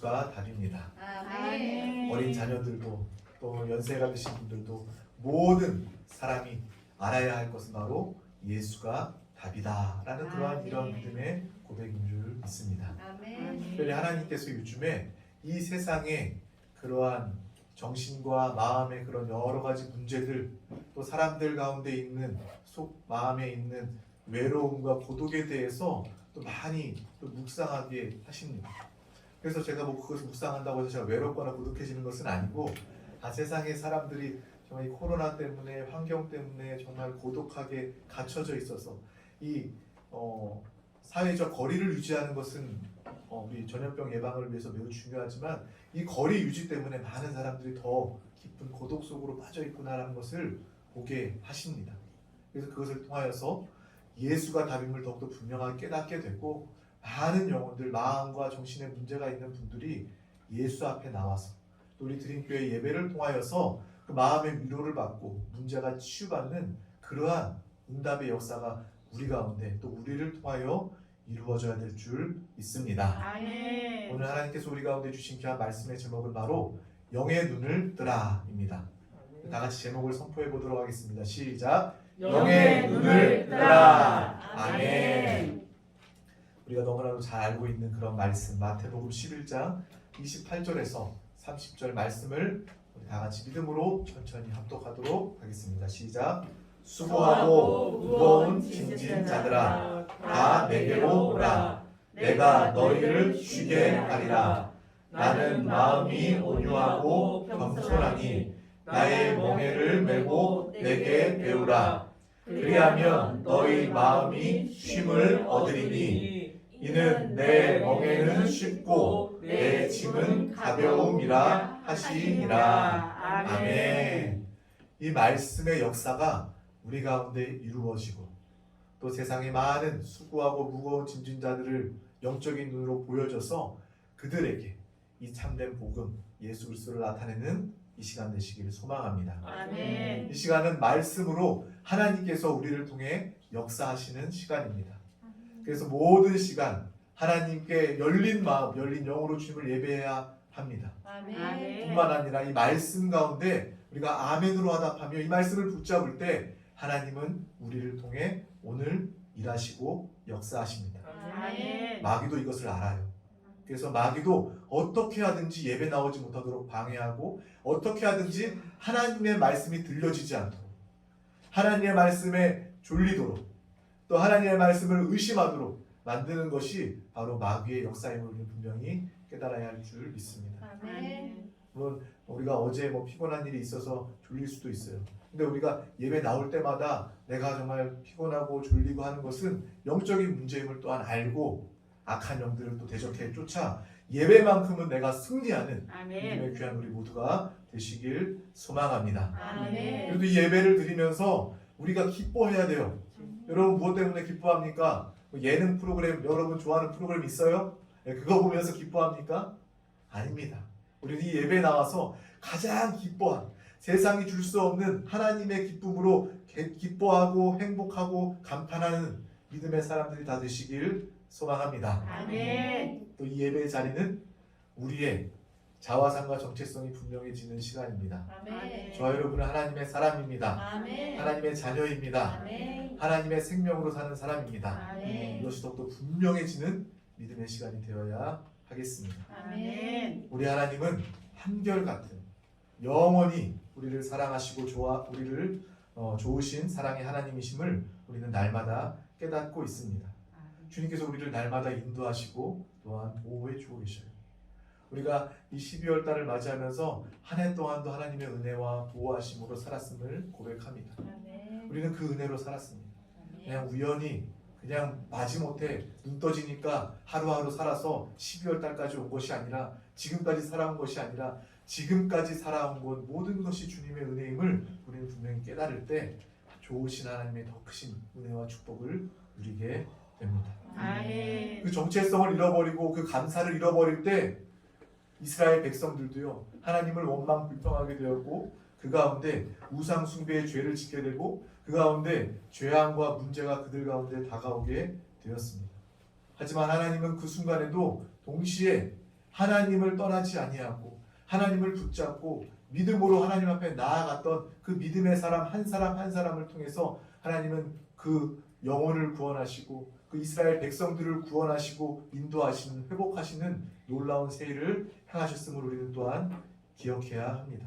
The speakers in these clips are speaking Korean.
예수가 답입니다. 아멘. 어린 자녀들도 또 연세가 드신 분들도 모든 사람이 알아야 할 것은 바로 예수가 답이다라는 그러한 이런 믿음의 고백인 줄 믿습니다. 아멘. 특별히 하나님께서 요즘에 이 세상에 그러한 정신과 마음의 그런 여러 가지 문제들, 또 사람들 가운데 있는 속 마음에 있는 외로움과 고독에 대해서 또 많이 또 묵상하게 하십니다. 그래서 제가 뭐 그것을 묵상한다고 해서 제가 외롭거나 고독해지는 것은 아니고, 세상의 사람들이 정말 이 코로나 때문에, 환경 때문에 정말 고독하게 갇혀져 있어서 이 사회적 거리를 유지하는 것은 우리 전염병 예방을 위해서 매우 중요하지만, 이 거리 유지 때문에 많은 사람들이 더 깊은 고독 속으로 빠져 있구나라는 것을 보게 하십니다. 그래서 그것을 통하여서 예수가 답임을 더욱더 분명하게 깨닫게 되고, 많은 영혼들, 마음과 정신에 문제가 있는 분들이 예수 앞에 나와서 또 우리 드림교회 예배를 통하여서 그 마음의 위로를 받고 문제가 치유받는 그러한 응답의 역사가 우리 가운데 또 우리를 통하여 이루어져야 될 줄 믿습니다. 아멘. 오늘 하나님께서 우리 가운데 주신 귀한 말씀의 제목은 바로 영의 눈을 뜨라입니다. 다 같이 제목을 선포해 보도록 하겠습니다. 시작. 영의 눈을 뜨라. 아멘. 우리가 너무나도 잘 알고 있는 그런 말씀, 마태복음 11장 28절에서 30절 말씀을 우리 다 같이 믿음으로 천천히 합독하도록 하겠습니다. 시작. 수고하고 무거운 짐진 자들아, 다 내게로 오라. 내가 너희를 쉬게 하리라. 나는 마음이 온유하고 겸손하니 나의 멍에를 메고 내게 배우라. 그리하면 너희 마음이 쉼을 얻으리니 이는 내 멍에는 쉽고 내 짐은 가벼움이라 하시니라. 아멘. 이 말씀의 역사가 우리 가운데 이루어지고, 또 세상의 많은 수고하고 무거운 짐진 자들을 영적인 눈으로 보여줘서 그들에게 이 참된 복음 예수 그리스도를 나타내는 이 시간 되시기를 소망합니다. 아멘. 이 시간은 말씀으로 하나님께서 우리를 통해 역사하시는 시간입니다. 그래서 모든 시간 하나님께 열린 마음, 열린 영으로 주님을 예배해야 합니다. 아멘. 뿐만 아니라 이 말씀 가운데 우리가 아멘으로 화답하며 이 말씀을 붙잡을 때 하나님은 우리를 통해 오늘 일하시고 역사하십니다. 아멘. 마귀도 이것을 알아요. 그래서 마귀도 어떻게 하든지 예배 나오지 못하도록 방해하고, 어떻게 하든지 하나님의 말씀이 들려지지 않도록, 하나님의 말씀에 졸리도록, 또 하나님의 말씀을 의심하도록 만드는 것이 바로 마귀의 역사임을 우리는 분명히 깨달아야 할 줄 믿습니다. 아멘. 물론 우리가 어제 피곤한 일이 있어서 졸릴 수도 있어요. 근데 우리가 예배 나올 때마다 내가 정말 피곤하고 졸리고 하는 것은 영적인 문제임을 또한 알고, 악한 영들을 또 대적해 쫓아 예배만큼은 내가 승리하는 믿음의 귀한 우리 모두가 되시길 소망합니다. 아멘. 그래도 이 예배를 드리면서 우리가 기뻐해야 돼요. 여러분 무엇 때문에 기뻐합니까? 예능 프로그램, 여러분 좋아하는 프로그램 있어요? 그거 보면서 기뻐합니까? 아닙니다. 우리는 이 예배에 나와서 가장 기뻐한, 세상이 줄 수 없는 하나님의 기쁨으로 기뻐하고 행복하고 감탄하는 믿음의 사람들이 다 되시길 소망합니다. 아멘. 또 이 예배의 자리는 우리의 자화상과 정체성이 분명해지는 시간입니다. 아멘. 저와 여러분은 하나님의 사람입니다. 아멘. 하나님의 자녀입니다. 아멘. 하나님의 생명으로 사는 사람입니다. 아멘. 이것이 더욱더 분명해지는 믿음의 시간이 되어야 하겠습니다. 아멘. 우리 하나님은 한결같은 영원히 우리를 사랑하시고 우리를 좋으신 사랑의 하나님이심을 우리는 날마다 깨닫고 있습니다. 주님께서 우리를 날마다 인도하시고 또한 보호해 주고 계셔요. 우리가 이 12월 달을 맞이하면서 한 해 동안도 하나님의 은혜와 보호하심으로 살았음을 고백합니다. 아멘. 우리는 그 은혜로 살았습니다. 그냥 우연히 그냥 마지못해 눈 떠지니까 하루하루 살아서 12월 달까지 온 것이 아니라, 지금까지 살아온 것이 아니라, 지금까지 살아온 것 모든 것이 주님의 은혜임을 우리는 분명히 깨달을 때 좋으신 하나님의 더 크신 은혜와 축복을 누리게 됩니다. 아멘. 그 정체성을 잃어버리고 그 감사를 잃어버릴 때 이스라엘 백성들도요, 하나님을 원망 불평하게 되었고, 그 가운데 우상 숭배의 죄를 짓게 되고, 그 가운데 죄악과 문제가 그들 가운데 다가오게 되었습니다. 하지만 하나님은 그 순간에도 동시에 하나님을 떠나지 아니하고 하나님을 붙잡고 믿음으로 하나님 앞에 나아갔던 그 믿음의 사람 한 사람 한 사람을 통해서 하나님은 그 영혼을 구원하시고 그 이스라엘 백성들을 구원하시고 인도하시는 회복하시는 놀라운 세일을 행하셨음을 우리는 또한 기억해야 합니다.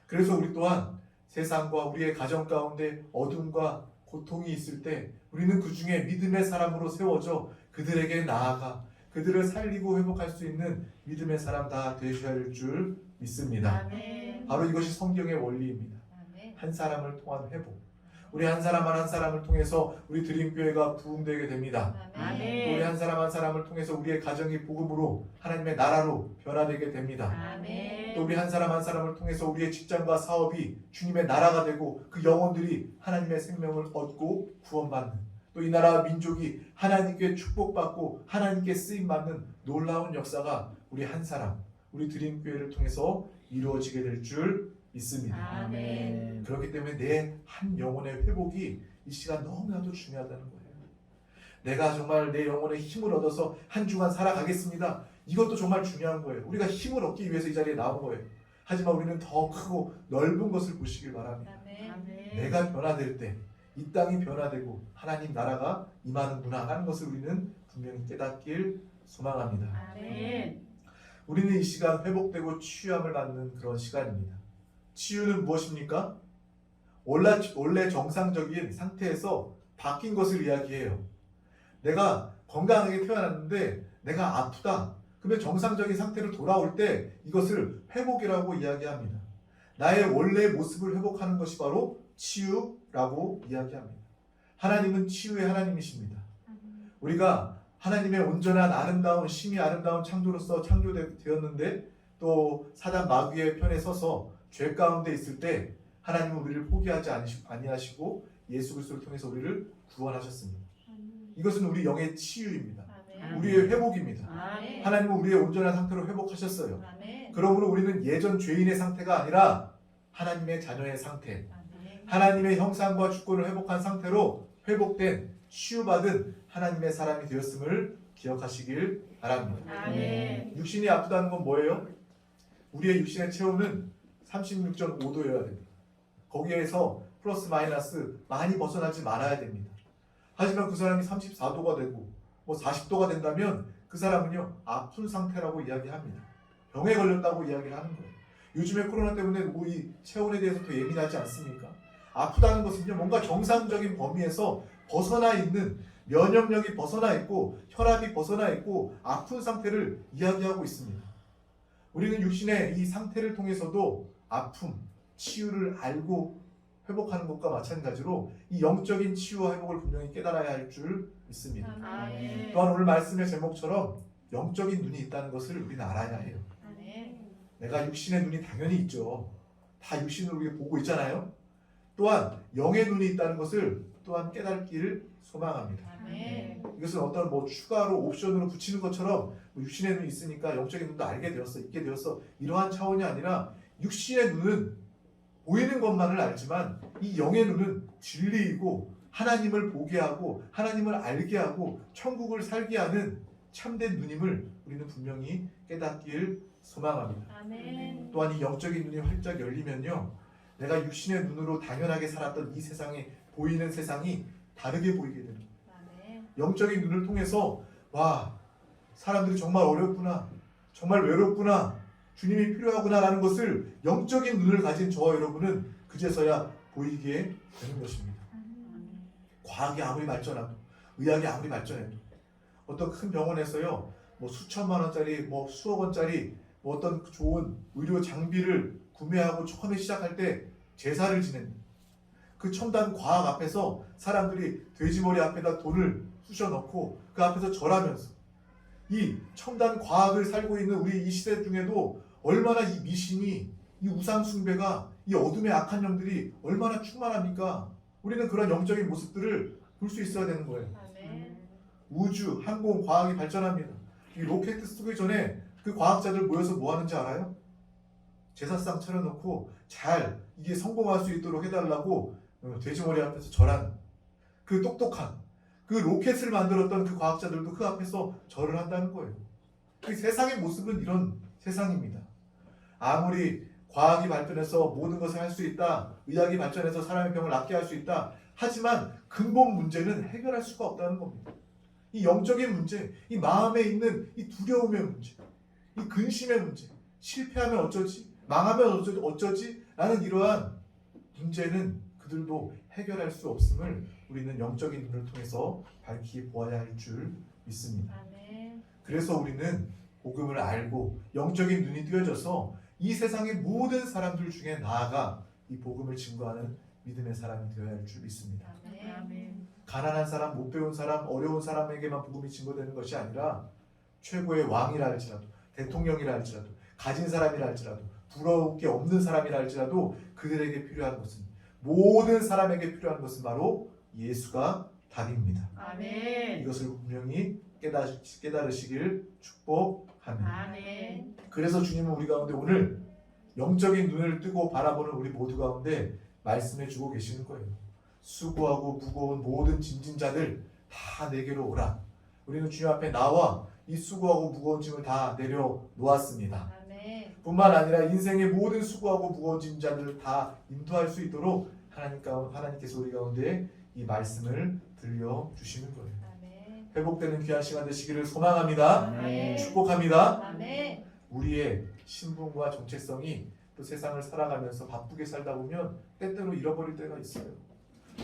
그래서 우리 또한 세상과 우리의 가정 가운데 어둠과 고통이 있을 때 우리는 그 중에 믿음의 사람으로 세워져 그들에게 나아가 그들을 살리고 회복할 수 있는 믿음의 사람 다 되셔야 할 줄 믿습니다. 아멘. 바로 이것이 성경의 원리입니다. 아멘. 한 사람을 통한 회복. 우리 한 사람 한 사람을 통해서 우리 드림교회가 부흥되게 됩니다. 아멘. 우리 한 사람을 통해서 우리의 가정이 복음으로 하나님의 나라로 변화되게 됩니다. 아멘. 또 우리 한 사람을 통해서 우리의 직장과 사업이 주님의 나라가 되고 그 영혼들이 하나님의 생명을 얻고 구원받는 또 이 나라와 민족이 하나님께 축복받고 하나님께 쓰임받는 놀라운 역사가 우리 한 사람, 우리 드림교회를 통해서 이루어지게 될 줄 믿습니다. 아멘. 그렇기 때문에 내 한 영혼의 회복이 이 시간 너무나도 중요하다는 거예요. 내가 정말 내 영혼의 힘을 얻어서 한 주간 살아가겠습니다. 이것도 정말 중요한 거예요. 우리가 힘을 얻기 위해서 이 자리에 나온 거예요. 하지만 우리는 더 크고 넓은 것을 보시길 바랍니다. 아멘. 내가 변화될 때 이 땅이 변화되고 하나님 나라가 임하는구나 하는 것을 우리는 분명히 깨닫길 소망합니다. 아멘. 우리는 이 시간 회복되고 치유함을 받는 그런 시간입니다. 치유는 무엇입니까? 원래 정상적인 상태에서 바뀐 것을 이야기해요. 내가 건강하게 태어났는데 내가 아프다. 그러면 정상적인 상태로 돌아올 때 이것을 회복이라고 이야기합니다. 나의 원래 모습을 회복하는 것이 바로 치유라고 이야기합니다. 하나님은 치유의 하나님이십니다. 우리가 하나님의 온전한 아름다운 심히 아름다운 창조로서 창조되었는데 또 사단 마귀의 편에 서서 죄 가운데 있을 때 하나님은 우리를 포기하지 아니하시고 예수 그리스도를 통해서 우리를 구원하셨습니다. 이것은 우리 영의 치유입니다. 아멘. 우리의 회복입니다. 아멘. 하나님은 우리의 온전한 상태로 회복하셨어요. 아멘. 그러므로 우리는 예전 죄인의 상태가 아니라 하나님의 자녀의 상태, 아멘. 하나님의 형상과 주권을 회복한 상태로 회복된 치유받은 하나님의 사람이 되었음을 기억하시길 바랍니다. 아멘. 육신이 아프다는 건 뭐예요? 우리의 육신의 체온은 36.5도여야 됩니다. 거기에서 플러스 마이너스 많이 벗어나지 말아야 됩니다. 하지만 그 사람이 34도가 되고 뭐 40도가 된다면 그 사람은요 아픈 상태라고 이야기합니다. 병에 걸렸다고 이야기하는 거예요. 요즘에 코로나 때문에 이 체온에 대해서 더 예민하지 않습니까? 아프다는 것은요 뭔가 정상적인 범위에서 벗어나 있는 면역력이 벗어나 있고 혈압이 벗어나 있고 아픈 상태를 이야기하고 있습니다. 우리는 육신의 이 상태를 통해서도 아픔, 치유를 알고 회복하는 것과 마찬가지로 이 영적인 치유와 회복을 분명히 깨달아야 할 줄 믿습니다. 아멘. 또한 오늘 말씀의 제목처럼 영적인 눈이 있다는 것을 우리는 알아야 해요. 아멘. 내가 육신의 눈이 당연히 있죠. 다 육신으로 우리가 보고 있잖아요. 또한 영의 눈이 있다는 것을 또한 깨닫기를 소망합니다. 아멘. 이것은 어떤 뭐 추가로 옵션으로 붙이는 것처럼 뭐 육신의 눈이 있으니까 영적인 눈도 알게 되었어, 있게 되었어 이러한 차원이 아니라 육신의 눈은 보이는 것만을 알지만 이 영의 눈은 진리이고 하나님을 보게 하고 하나님을 알게 하고 천국을 살게 하는 참된 눈임을 우리는 분명히 깨닫길 소망합니다. 아멘. 또한 이 영적인 눈이 활짝 열리면요 내가 육신의 눈으로 당연하게 살았던 이 세상에 보이는 세상이 다르게 보이게 됩니다. 아멘. 영적인 눈을 통해서 와 사람들이 정말 어렵구나 정말 외롭구나 주님이 필요하구나 라는 것을 영적인 눈을 가진 저와 여러분은 그제서야 보이게 되는 것입니다. 과학이 아무리 발전하고 의학이 아무리 발전해도 어떤 큰 병원에서요 뭐 수천만 원짜리 뭐 수억 원짜리 뭐 어떤 좋은 의료 장비를 구매하고 처음에 시작할 때 제사를 지냅니다. 그 첨단 과학 앞에서 사람들이 돼지머리 앞에다 돈을 쑤셔 넣고 그 앞에서 절하면서 이 첨단 과학을 살고 있는 우리 이 시대 중에도 얼마나 이 미신이 이 우상 숭배가 이 어둠의 악한 영들이 얼마나 충만합니까? 우리는 그런 영적인 모습들을 볼 수 있어야 되는 거예요. 아멘. 우주, 항공, 과학이 발전합니다. 이 로켓 쓰기 전에 그 과학자들 모여서 뭐 하는지 알아요? 제사상 차려놓고 잘 이게 성공할 수 있도록 해달라고 돼지머리 앞에서 절하는 그 똑똑한 그 로켓을 만들었던 그 과학자들도 그 앞에서 절을 한다는 거예요. 그 세상의 모습은 이런 세상입니다. 아무리 과학이 발전해서 모든 것을 할 수 있다, 의학이 발전해서 사람의 병을 낫게 할 수 있다, 하지만 근본 문제는 해결할 수가 없다는 겁니다. 이 영적인 문제, 이 마음에 있는 이 두려움의 문제, 이 근심의 문제, 실패하면 어쩌지, 망하면 어쩌지 라는 이러한 문제는 그들도 해결할 수 없음을 우리는 영적인 눈을 통해서 밝히 보아야 할 줄 믿습니다. 아멘. 그래서 우리는 복음을 알고 영적인 눈이 뜨여져서 이 세상의 모든 사람들 중에 나아가 이 복음을 증거하는 믿음의 사람이 되어야 할 줄 믿습니다. 아멘. 가난한 사람, 못 배운 사람, 어려운 사람에게만 복음이 증거되는 것이 아니라 최고의 왕이라 할지라도, 대통령이라 할지라도, 가진 사람이라 할지라도, 부러울 게 없는 사람이라 할지라도 그들에게 필요한 것은, 모든 사람에게 필요한 것은 바로 예수가 답입니다. 아멘. 이것을 분명히 깨달으시길 축복합니다. 아멘. 그래서 주님은 우리 가운데 오늘 영적인 눈을 뜨고 바라보는 우리 모두 가운데 말씀해 주고 계시는 거예요. 수고하고 무거운 모든 짐진 자들 다 내게로 오라. 우리는 주님 앞에 나와 이 수고하고 무거운 짐을 다 내려놓았습니다. 아멘. 뿐만 아니라 인생의 모든 수고하고 무거운 짐자들을 다 인도할 수 있도록 하나님께서 우리 가운데 이 말씀을 들려주시는 거예요. 아멘. 회복되는 귀한 시간 되시기를 소망합니다. 아멘. 축복합니다. 아멘. 우리의 신분과 정체성이 또 세상을 살아가면서 바쁘게 살다 보면 때때로 잃어버릴 때가 있어요.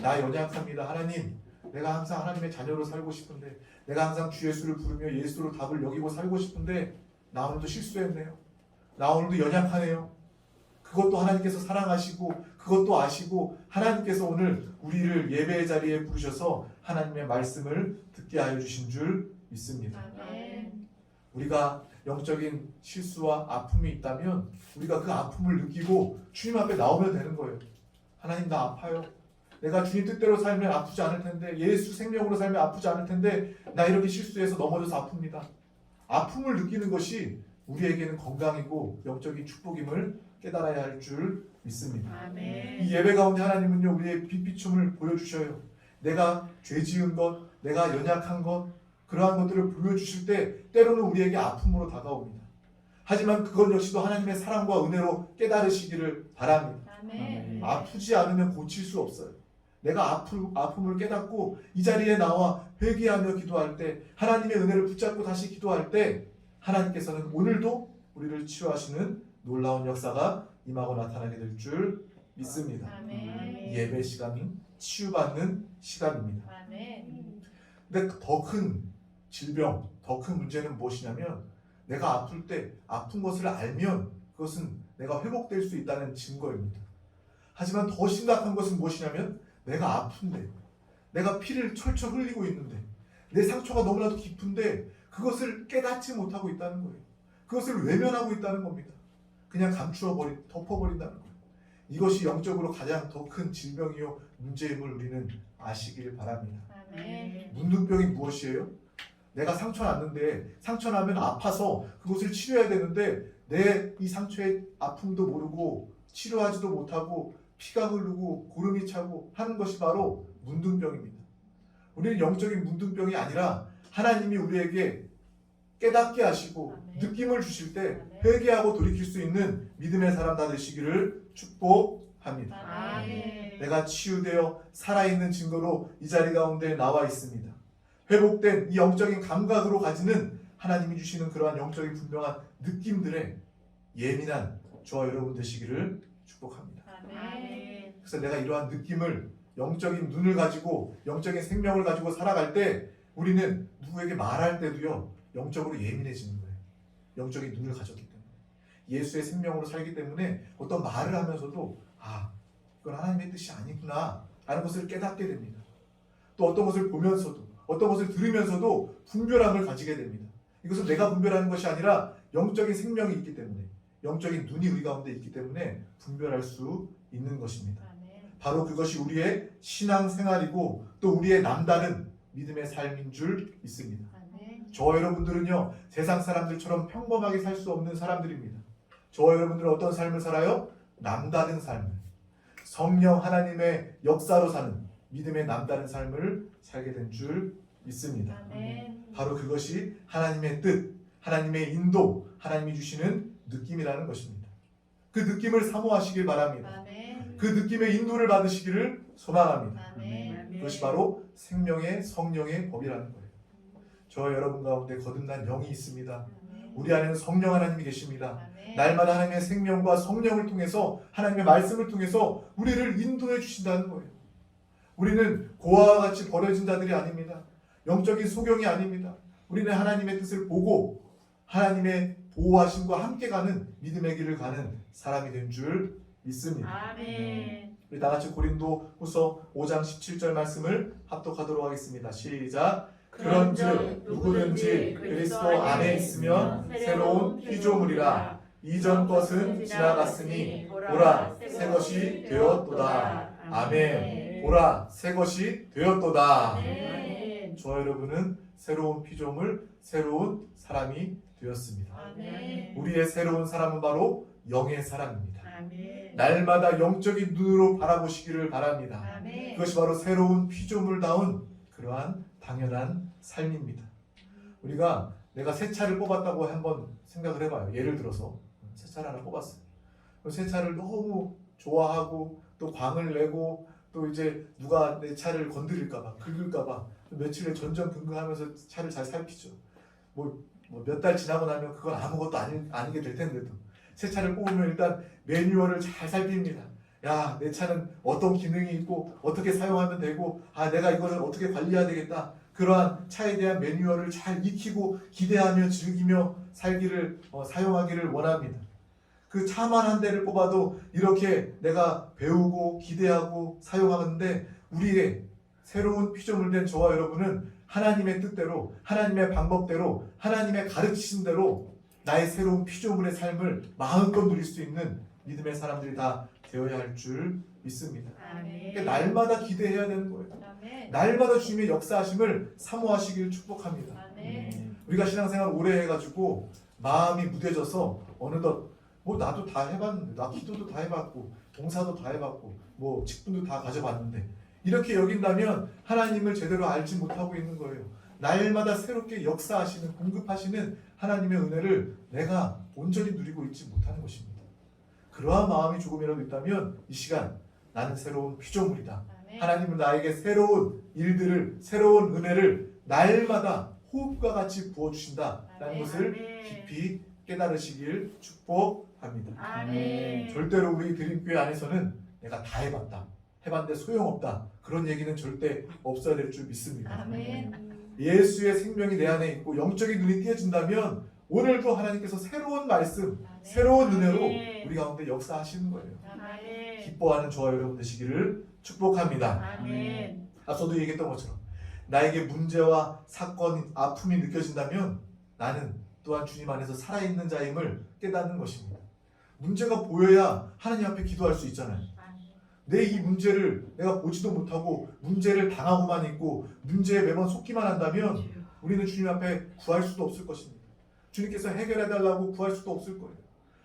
나 연약합니다. 하나님, 내가 항상 하나님의 자녀로 살고 싶은데, 내가 항상 주 예수를 부르며 예수로 답을 여기고 살고 싶은데 나 오늘도 실수했네요. 나 오늘도 연약하네요. 그것도 하나님께서 사랑하시고 그것도 아시고 하나님께서 오늘 우리를 예배의 자리에 부르셔서 하나님의 말씀을 듣게 하여 주신 줄 믿습니다. 아멘. 우리가 영적인 실수와 아픔이 있다면 우리가 그 아픔을 느끼고 주님 앞에 나오면 되는 거예요. 하나님, 나 아파요. 내가 주님 뜻대로 살면 아프지 않을 텐데, 예수 생명으로 살면 아프지 않을 텐데 나 이렇게 실수해서 넘어져서 아픕니다. 아픔을 느끼는 것이 우리에게는 건강이고 영적인 축복임을 깨달아야 할 줄 믿습니다. 아멘. 이 예배 가운데 하나님은요, 우리의 빛비춤을 보여주셔요. 내가 죄 지은 것, 내가 연약한 것, 그러한 것들을 보여주실 때 때로는 우리에게 아픔으로 다가옵니다. 하지만 그것 역시도 하나님의 사랑과 은혜로 깨달으시기를 바랍니다. 아멘. 아프지 않으면 고칠 수 없어요. 내가 아픔을 깨닫고 이 자리에 나와 회개하며 기도할 때, 하나님의 은혜를 붙잡고 다시 기도할 때 하나님께서는 오늘도 우리를 치유하시는 놀라운 역사가 임하고 나타나게 될 줄 믿습니다. 아멘. 이 예배 시간은 치유받는 시간입니다. 아멘. 근데 더 큰 질병, 더 큰 문제는 무엇이냐면, 내가 아플 때 아픈 것을 알면 그것은 내가 회복될 수 있다는 증거입니다. 하지만 더 심각한 것은 무엇이냐면, 내가 아픈데, 내가 피를 철철 흘리고 있는데, 내 상처가 너무나도 깊은데 그것을 깨닫지 못하고 있다는 거예요. 그것을 외면하고 있다는 겁니다. 그냥 덮어버린다는 거예요. 이것이 영적으로 가장 더 큰 질병이요 문제임을 우리는 아시길 바랍니다. 아멘. 문둥병이 무엇이에요? 내가 상처 났는데, 상처 나면 아파서 그것을 치료해야 되는데 내 이 상처의 아픔도 모르고 치료하지도 못하고 피가 흐르고 고름이 차고 하는 것이 바로 문둥병입니다. 우리는 영적인 문둥병이 아니라 하나님이 우리에게 깨닫게 하시고 아멘. 느낌을 주실 때 아멘. 회개하고 돌이킬 수 있는 믿음의 사람 다 되시기를 축복합니다. 아멘. 내가 치유되어 살아있는 증거로 이 자리 가운데 나와 있습니다. 회복된 이 영적인 감각으로 가지는 하나님이 주시는 그러한 영적인 분명한 느낌들에 예민한 저와 여러분 되시기를 축복합니다. 아멘. 그래서 내가 이러한 느낌을, 영적인 눈을 가지고 영적인 생명을 가지고 살아갈 때 우리는 누구에게 말할 때도요 영적으로 예민해지는 거예요. 영적인 눈을 가졌기 때문에, 예수의 생명으로 살기 때문에 어떤 말을 하면서도 이건 하나님의 뜻이 아니구나 라는 것을 깨닫게 됩니다. 또 어떤 것을 보면서도, 어떤 것을 들으면서도 분별함을 가지게 됩니다. 이것은 내가 분별하는 것이 아니라 영적인 생명이 있기 때문에, 영적인 눈이 우리 가운데 있기 때문에 분별할 수 있는 것입니다. 아멘. 바로 그것이 우리의 신앙생활이고 또 우리의 남다른 믿음의 삶인 줄 믿습니다. 아멘. 저와 여러분들은요, 세상 사람들처럼 평범하게 살 수 없는 사람들입니다. 저와 여러분들은 어떤 삶을 살아요? 남다른 삶을, 성령 하나님의 역사로 사는 믿음의 남다른 삶을 살게 된 줄 믿습니다. 아멘. 바로 그것이 하나님의 뜻, 하나님의 인도, 하나님이 주시는 느낌이라는 것입니다. 그 느낌을 사모하시길 바랍니다. 아멘. 그 느낌의 인도를 받으시기를 소망합니다. 아멘. 그것이 바로 생명의 성령의 법이라는 거예요. 저와 여러분 가운데 거듭난 영이 있습니다. 우리 안에는 성령 하나님이 계십니다. 아멘. 날마다 하나님의 생명과 성령을 통해서 하나님의 말씀을 통해서 우리를 인도해 주신다는 거예요. 우리는 고아와 같이 버려진 자들이 아닙니다. 영적인 소경이 아닙니다. 우리는 하나님의 뜻을 보고 하나님의 보호하심과 함께 가는 믿음의 길을 가는 사람이 된 줄 믿습니다. 아멘. 우리 다 같이 고린도후서 5장 17절 말씀을 합독하도록 하겠습니다. 시작. 그런즉 누구든지 그리스도 안에 있으면 새로운 피조물이라. 이전 것은 지나갔으니 보라 새 것이 되었도다. 아멘. 보라 새 것이 되었도다. 아멘. 저와 여러분은 새로운 피조물, 새로운 사람이 되었습니다. 아멘. 우리의 새로운 사람은 바로 영의 사람입니다. 아멘. 날마다 영적인 눈으로 바라보시기를 바랍니다. 아멘. 그것이 바로 새로운 피조물다운 그러한 당연한 삶입니다. 우리가 내가 새 차를 뽑았다고 한번 생각을 해봐요. 예를 들어서 새 차를 하나 뽑았어요. 새 차를 너무 좋아하고 또 광을 내고 또 이제 누가 내 차를 건드릴까봐 긁을까봐 며칠에 전전긍긍하면서 차를 잘 살피죠. 뭐 몇 달 지나고 나면 그건 아무것도 아니게 될 텐데도 새 차를 뽑으면 일단 매뉴얼을 잘 살핍니다. 야, 내 차는 어떤 기능이 있고 어떻게 사용하면 되고 내가 이거를 어떻게 관리해야 되겠다. 그러한 차에 대한 매뉴얼을 잘 익히고 기대하며 즐기며 살기를 사용하기를 원합니다. 그 차만 한 대를 뽑아도 이렇게 내가 배우고 기대하고 사용하는데 우리의 새로운 피조물 된 저와 여러분은 하나님의 뜻대로 하나님의 방법대로 하나님의 가르치신 대로 나의 새로운 피조물의 삶을 마음껏 누릴 수 있는 믿음의 사람들이 다 되어야 할 줄 믿습니다. 아멘. 그러니까 날마다 기대해야 되는 거예요. 아멘. 날마다 주님의 역사하심을 사모하시길 축복합니다. 아멘. 우리가 신앙생활 오래 해가지고 마음이 무뎌져서 어느덧 나도 다 해봤는데 나 기도도 다 해봤고 봉사도 다 해봤고 뭐 직분도 다 가져봤는데 이렇게 여긴다면 하나님을 제대로 알지 못하고 있는 거예요. 날마다 새롭게 역사하시는 공급하시는 하나님의 은혜를 내가 온전히 누리고 있지 못하는 것입니다. 그러한 마음이 조금이라도 있다면 이 시간 나는 새로운 피조물이다. 아멘. 하나님은 나에게 새로운 일들을 새로운 은혜를 날마다 호흡과 같이 부어주신다라는 아멘. 것을 아멘. 깊이 깨달으시길 축복합니다. 아멘. 절대로 우리 드림교회 안에서는 내가 다 해봤는데 소용없다 그런 얘기는 절대 없어야 될 줄 믿습니다. 아멘. 예수의 생명이 내 안에 있고 영적인 눈이 띄어진다면 오늘도 하나님께서 새로운 말씀 새로운 은혜로 아멘. 우리 가운데 역사하시는 거예요. 아멘. 기뻐하는 저와 여러분 되시기를 축복합니다. 아멘. 앞서도 얘기했던 것처럼 나에게 문제와 사건, 아픔이 느껴진다면 나는 또한 주님 안에서 살아있는 자임을 깨닫는 것입니다. 문제가 보여야 하나님 앞에 기도할 수 있잖아요. 내 이 문제를 내가 보지도 못하고 문제를 당하고만 있고 문제에 매번 속기만 한다면 우리는 주님 앞에 구할 수도 없을 것입니다. 주님께서 해결해달라고 구할 수도 없을 거예요.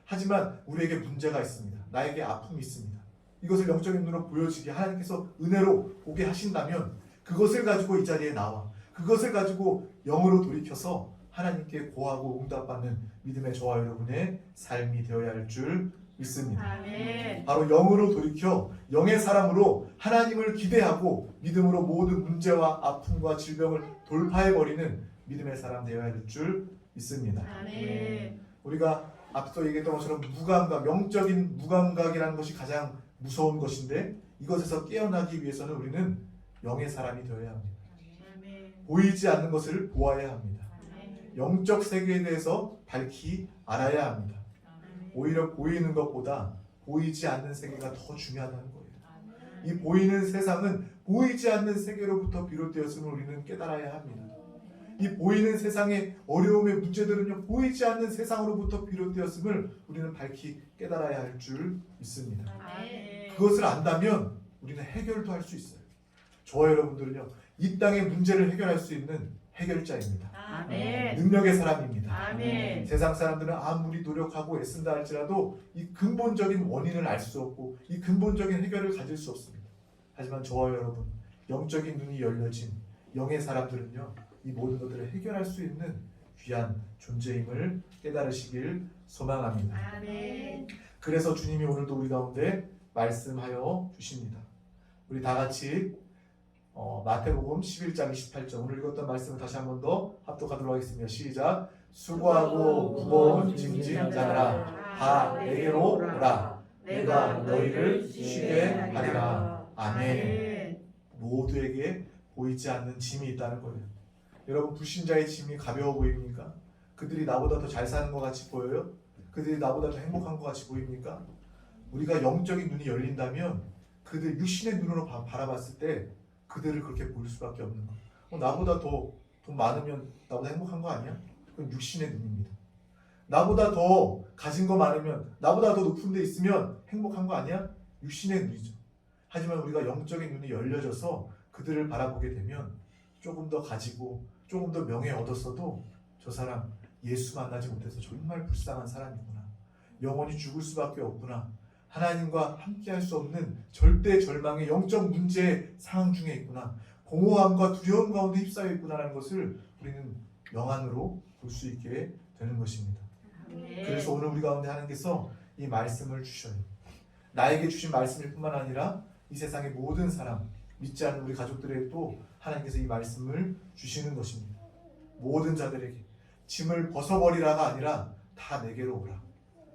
하지만 우리에게 문제가 있습니다. 나에게 아픔이 있습니다. 이것을 영적인 눈으로 보여지게 하나님께서 은혜로 보게 하신다면 그것을 가지고 이 자리에 나와 그것을 가지고 영으로 돌이켜서 하나님께 고하고 응답받는 믿음의 저와 여러분의 삶이 되어야 할 줄 믿습니다. 아멘. 바로 영으로 돌이켜 영의 사람으로 하나님을 기대하고 믿음으로 모든 문제와 아픔과 질병을 돌파해버리는 믿음의 사람 되어야 할 줄 믿습니다. 아멘. 우리가 앞서 얘기했던 것처럼 무감각, 영적인 무감각이라는 것이 가장 무서운 것인데 이것에서 깨어나기 위해서는 우리는 영의 사람이 되어야 합니다. 아멘. 보이지 않는 것을 보아야 합니다. 아멘. 영적 세계에 대해서 밝히 알아야 합니다. 오히려 보이는 것보다 보이지 않는 세계가 더 중요하다는 거예요. 이 보이는 세상은 보이지 않는 세계로부터 비롯되었음을 우리는 깨달아야 합니다. 이 보이는 세상의 어려움의 문제들은요 보이지 않는 세상으로부터 비롯되었음을 우리는 밝히 깨달아야 할 줄 믿습니다. 아멘. 그것을 안다면 우리는 해결도 할 수 있어요. 저와 여러분들은요 이 땅의 문제를 해결할 수 있는 해결자입니다. 아멘. 능력의 사람입니다. 아멘. 세상 사람들은 아무리 노력하고 애쓴다 할지라도 이 근본적인 원인을 알 수 없고 이 근본적인 해결을 가질 수 없습니다. 하지만 저와 여러분 영적인 눈이 열려진 영의 사람들은요 이 모든 것들을 해결할 수 있는 귀한 존재임을 깨달으시길 소망합니다. 아멘. 그래서 주님이 오늘도 우리 가운데 말씀하여 주십니다. 우리 다 같이 마태복음 11장 28절 오늘 읽었던 말씀을 다시 한 번 더 합독하도록 하겠습니다. 시작. 수고하고 무거운 짐진 자들아 다 내게로 오라. 내가 너희를 쉬게 하리라. 아멘. 모두에게 보이지 않는 짐이 있다는 거예요. 여러분, 불신자의 짐이 가벼워 보입니까? 그들이 나보다 더 잘 사는 것 같이 보여요? 그들이 나보다 더 행복한 것 같이 보입니까? 우리가 영적인 눈이 열린다면 그들 육신의 눈으로 바라봤을 때 그들을 그렇게 보일 수밖에 없는 거예요. 나보다 더 돈 많으면 나보다 행복한 거 아니야? 그건 육신의 눈입니다. 나보다 더 가진 거 많으면, 나보다 더 높은 데 있으면 행복한 거 아니야? 육신의 눈이죠. 하지만 우리가 영적인 눈이 열려져서 그들을 바라보게 되면 조금 더 가지고 조금 더 명예 얻었어도 저 사람 예수 만나지 못해서 정말 불쌍한 사람이구나. 영원히 죽을 수밖에 없구나. 하나님과 함께할 수 없는 절대 절망의 영적 문제 상황 중에 있구나. 공허함과 두려움 가운데 휩싸여 있구나라는 것을 우리는 명안으로 볼 수 있게 되는 것입니다. 그래서 오늘 우리 가운데 하나님께서 이 말씀을 주셔요. 나에게 주신 말씀일 뿐만 아니라 이 세상의 모든 사람, 믿지 않는 우리 가족들에게도 하나님께서 이 말씀을 주시는 것입니다. 모든 자들에게 짐을 벗어버리라가 아니라 다 내게로 오라.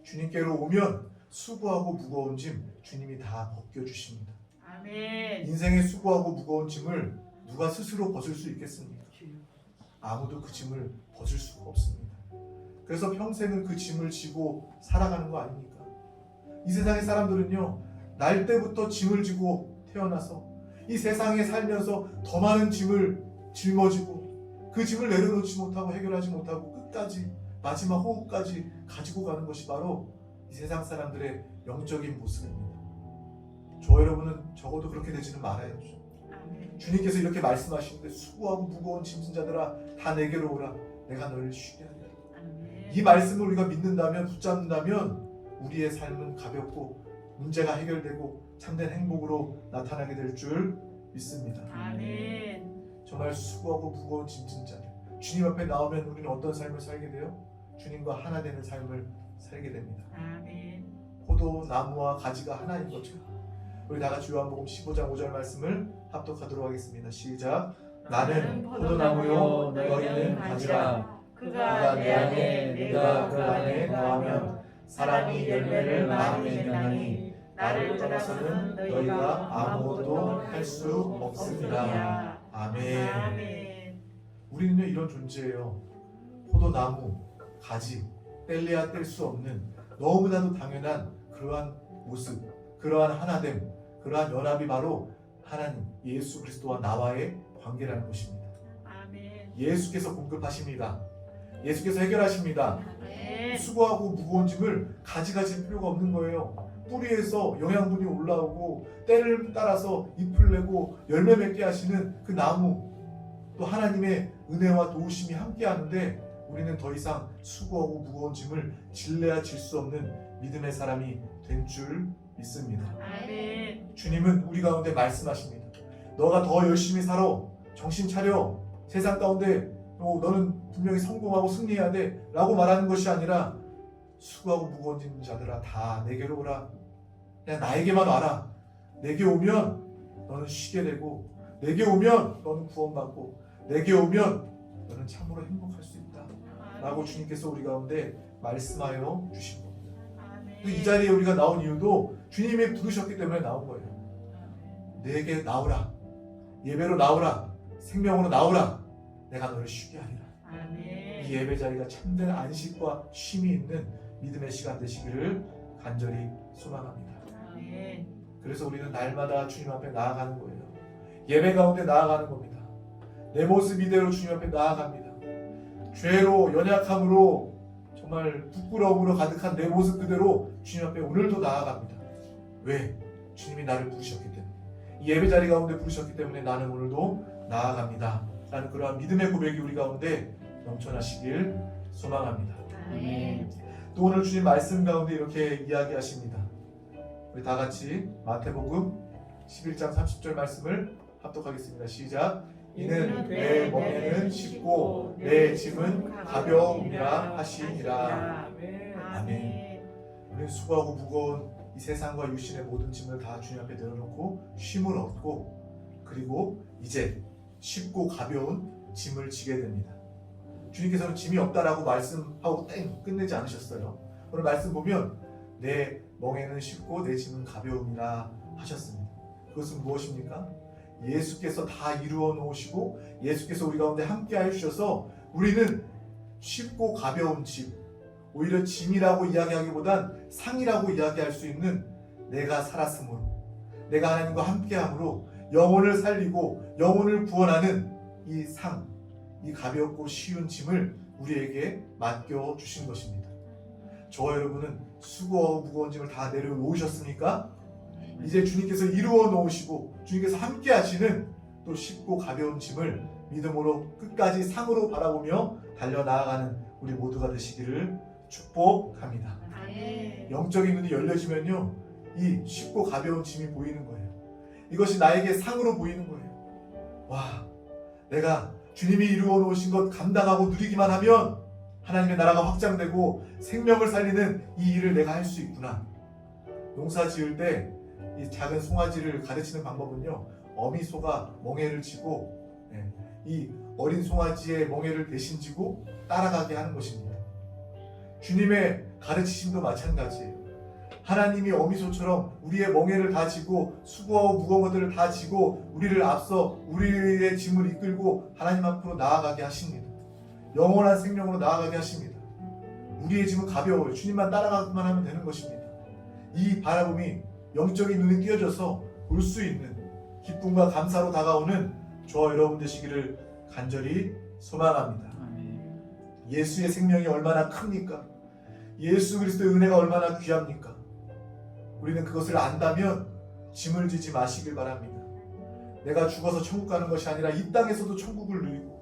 주님께로 오면 수고하고 무거운 짐 주님이 다 벗겨주십니다. 아멘. 인생의 수고하고 무거운 짐을 누가 스스로 벗을 수 있겠습니까? 아무도 그 짐을 벗을 수가 없습니다. 그래서 평생을 그 짐을 지고 살아가는 거 아닙니까? 이 세상의 사람들은요, 날 때부터 짐을 지고 태어나서 이 세상에 살면서 더 많은 짐을 짊어지고 그 짐을 내려놓지 못하고 해결하지 못하고 끝까지 마지막 호흡까지 가지고 가는 것이 바로 이 세상 사람들의 영적인 모습입니다. 저 여러분은 적어도 그렇게 되지는 말아야죠. 주님께서 이렇게 말씀하시는데 수고하고 무거운 짐진 자들아 다 내게로 오라. 내가 너를 쉬게 하리라. 이 말씀을 우리가 믿는다면, 붙잡는다면 우리의 삶은 가볍고 문제가 해결되고 참된 행복으로 나타나게 될 줄 믿습니다. 아멘. 정말 수고하고 무거운 짐진 자들, 주님 앞에 나오면 우리는 어떤 삶을 살게 돼요? 주님과 하나 되는 삶을 살게 됩니다. 아멘. 포도나무와 가지가 하나인 것처럼 우리 다 같이 요한복음 15장 5절 말씀을 합독하도록 하겠습니다. 시작. 나는 포도나무요 너희는 가지라. 그가 내 안에 내가 그 안에 거하면 사람이 열매를 많이 맺나니 나를 떠나서는 너희가 아무것도 할 수 없습니다. 아멘. 아멘. 우리는요 이런 존재예요. 포도나무, 가지, 뗄래야 뗄 수 없는 너무나도 당연한 그러한 모습, 그러한 하나됨, 그러한 연합이 바로 하나님, 예수 그리스도와 나와의 관계라는 것입니다. 아멘. 예수께서 공급하십니다. 예수께서 해결하십니다. 아멘. 수고하고 무거운 짐을 가지가 질 필요가 없는 거예요. 뿌리에서 영양분이 올라오고 때를 따라서 잎을 내고 열매 맺게 하시는 그 나무, 또 하나님의 은혜와 도우심이 함께 하는데 우리는 더 이상 수고하고 무거운 짐을 질래야 질 수 없는 믿음의 사람이 된 줄 믿습니다. 아멘. 주님은 우리 가운데 말씀하십니다. 너가 더 열심히 살아. 정신 차려. 세상 가운데 너는 분명히 성공하고 승리해야 돼 라고 말하는 것이 아니라 수고하고 무거운 짐 자들아 다 내게로 오라. 그냥 나에게만 와라. 내게 오면 너는 쉬게 되고 내게 오면 너는 구원받고 내게 오면 너는 참으로 행복할 수 있다 라고 주님께서 우리 가운데 말씀하여 주신 겁니다. 이 자리에 우리가 나온 이유도 주님이 부르셨기 때문에 나온 거예요. 내게 나오라. 예배로 나오라. 생명으로 나오라. 내가 너를 쉬게 하리라. 아멘. 이 예배 자리가 참된 안식과 쉼이 있는 믿음의 시간 되시기를 간절히 소망합니다. 아멘. 그래서 우리는 날마다 주님 앞에 나아가는 거예요. 예배 가운데 나아가는 겁니다. 내 모습 이대로 주님 앞에 나아갑니다. 죄로 연약함으로 정말 부끄러움으로 가득한 내 모습 그대로 주님 앞에 오늘도 나아갑니다. 왜? 주님이 나를 부르셨기 때문에, 이 예배 자리 가운데 부르셨기 때문에 나는 오늘도 나아갑니다 라는 그러한 믿음의 고백이 우리 가운데 넘쳐나시길 소망합니다. 아멘. 또 오늘 주님 말씀 가운데 이렇게 이야기하십니다. 우리 다 같이 마태복음 11장 30절 말씀을 합독하겠습니다. 시작. 이는 내 멍에는 쉽고 내 짐은 가벼움이라 하시니라. 아멘. 우리는 수고하고 무거운 이 세상과 육신의 모든 짐을 다 주님 앞에 내려놓고 쉼을 얻고, 그리고 이제 쉽고 가벼운 짐을 지게 됩니다. 주님께서는 짐이 없다라고 말씀하고 땡 끝내지 않으셨어요. 오늘 말씀 보면 내 멍에는 쉽고 내 짐은 가벼움이라 하셨습니다. 그것은 무엇입니까? 예수께서 다 이루어 놓으시고 예수께서 우리 가운데 함께 해주셔서 우리는 쉽고 가벼운 짐, 오히려 짐이라고 이야기하기보단 상이라고 이야기할 수 있는 내가 살았으므로, 내가 하나님과 함께함으로 영혼을 살리고 영혼을 구원하는 이 상, 이 가볍고 쉬운 짐을 우리에게 맡겨주신 것입니다. 저와 여러분은 수고하고 무거운 짐을 다 내려놓으셨습니까? 이제 주님께서 이루어 놓으시고 주님께서 함께 하시는 또 쉽고 가벼운 짐을 믿음으로 끝까지 상으로 바라보며 달려나아가는 우리 모두가 되시기를 축복합니다. 영적인 눈이 열려지면요, 이 쉽고 가벼운 짐이 보이는 거예요. 이것이 나에게 상으로 보이는 거예요. 와, 내가 주님이 이루어 놓으신 것 감당하고 누리기만 하면 하나님의 나라가 확장되고 생명을 살리는 이 일을 내가 할 수 있구나. 농사 지을 때 이 작은 송아지를 가르치는 방법은요, 어미소가 멍에를 지고 이 어린 송아지의 멍에를 대신 지고 따라가게 하는 것입니다. 주님의 가르치심도 마찬가지예요. 하나님이 어미소처럼 우리의 멍에를 다 지고 수고하고 무거운 것들을 다 지고 우리를 앞서 우리의 짐을 이끌고 하나님 앞으로 나아가게 하십니다. 영원한 생명으로 나아가게 하십니다. 우리의 짐은 가벼워요. 주님만 따라가기만 하면 되는 것입니다. 이 바라봄이 영적인 눈이 띄어져서 볼 수 있는 기쁨과 감사로 다가오는 저와 여러분 되시기를 간절히 소망합니다. 예수의 생명이 얼마나 큽니까? 예수 그리스도의 은혜가 얼마나 귀합니까? 우리는 그것을 안다면 짐을 지지 마시길 바랍니다. 내가 죽어서 천국 가는 것이 아니라 이 땅에서도 천국을 누리고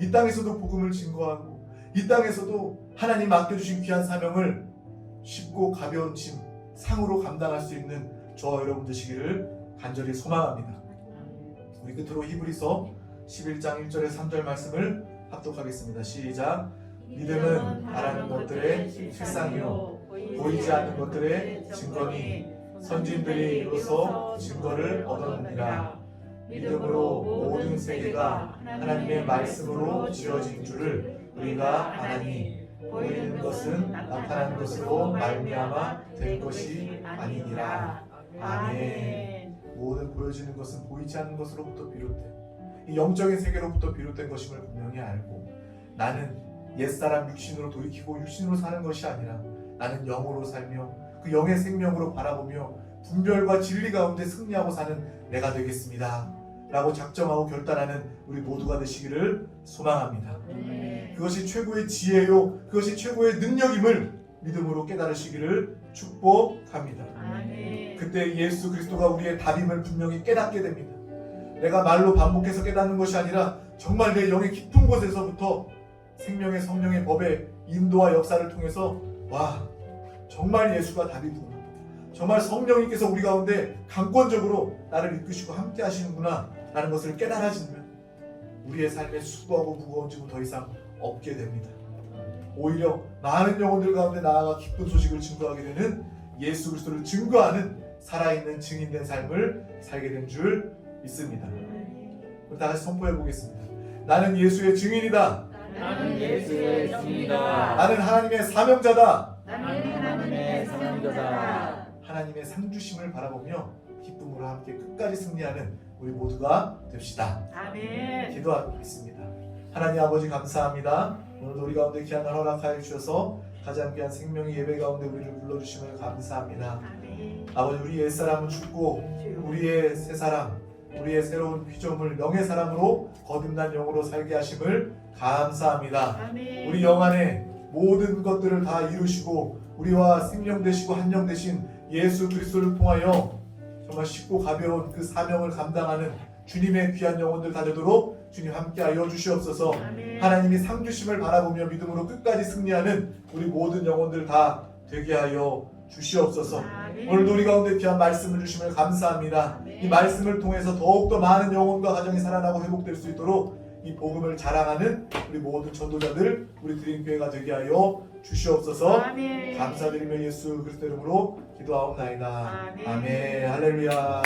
이 땅에서도 복음을 증거하고 이 땅에서도 하나님 맡겨주신 귀한 사명을 쉽고 가벼운 짐, 상으로 감당할 수 있는 저와 여러분 되시기를 간절히 소망합니다. 우리 끝으로 히브리서 11장 1절에 3절 말씀을 합독하겠습니다. 시작. 믿음은 바라는 것들의 실상이요 보이지 않는 것들의 증거니 선진들이 이로써 증거를 얻었느니라. 믿음으로 모든 세계가 하나님의 말씀으로 지어진 줄을 우리가 아나니 보이는 것은 나타난 것으로 말미암아 될 것이 아니니라. 아멘. 모든 보여지는 것은 보이지 않는 것으로부터 비롯된 이 영적인 세계로부터 비롯된 것임을 분명히 알고, 나는 옛사람 육신으로 돌이키고 육신으로 사는 것이 아니라 나는 영으로 살며 그 영의 생명으로 바라보며 분별과 진리 가운데 승리하고 사는 내가 되겠습니다 라고 작정하고 결단하는 우리 모두가 되시기를 소망합니다. 그것이 최고의 지혜요 그것이 최고의 능력임을 믿음으로 깨달으시기를 축복합니다. 그때 예수 그리스도가 우리의 답임을 분명히 깨닫게 됩니다. 내가 말로 반복해서 깨닫는 것이 아니라 정말 내 영의 깊은 곳에서부터 생명의 성령의 법의 인도와 역사를 통해서 와, 정말 예수가 답이구나, 정말 성령님께서 우리 가운데 강권적으로 나를 이끄시고 함께 하시는구나 라는 것을 깨달아지면 우리의 삶에 수고하고 무거운 짐은 더 이상 없게 됩니다. 오히려 많은 영혼들 가운데 나아가 기쁜 소식을 증거하게 되는 예수 그리스도를 증거하는 살아있는 증인된 삶을 살게 된 줄 믿습니다. 우리 다 같이 선포해 보겠습니다. 나는 예수의 증인이다. 나는 예수의 증인이다. 나는 하나님의 사명자다. 나는 하나님의 사명자다. 하나님의 상주심을 바라보며 기쁨으로 함께 끝까지 승리하는 우리 모두가 됩시다. 아멘. 기도하겠습니다. 하나님 아버지 감사합니다. 오늘도 우리 가운데 귀한 날 허락하여 주셔서 가장 귀한 생명의 예배 가운데 우리를 불러주심을 감사합니다. 아멘. 아버지, 우리 옛사람은 죽고 우리의 새사람, 우리의 새로운 피조물 영의 사람으로 거듭난 영으로 살게 하심을 감사합니다. 아멘. 우리 영 안에 모든 것들을 다 이루시고 우리와 생명 되시고 한영 되신 예수 그리스도를 통하여 정말 쉽고 가벼운 그 사명을 감당하는 주님의 귀한 영혼들 다 되도록 주님 함께하여 주시옵소서. 아멘. 하나님이 상주심을 바라보며 믿음으로 끝까지 승리하는 우리 모든 영혼들 다 되게 하여 주시옵소서. 아멘. 오늘도 우리 가운데 귀한 말씀을 주심을 감사합니다. 이 말씀을 통해서 더욱더 많은 영혼과 가정이 살아나고 회복될 수 있도록 이 복음을 자랑하는 우리 모든 전도자들, 우리 드림교회가 되게 하여 주시옵소서. 아멘. 감사드리며 예수 그리스도 이름으로 기도하옵나이다. 아멘. 아멘. 할렐루야.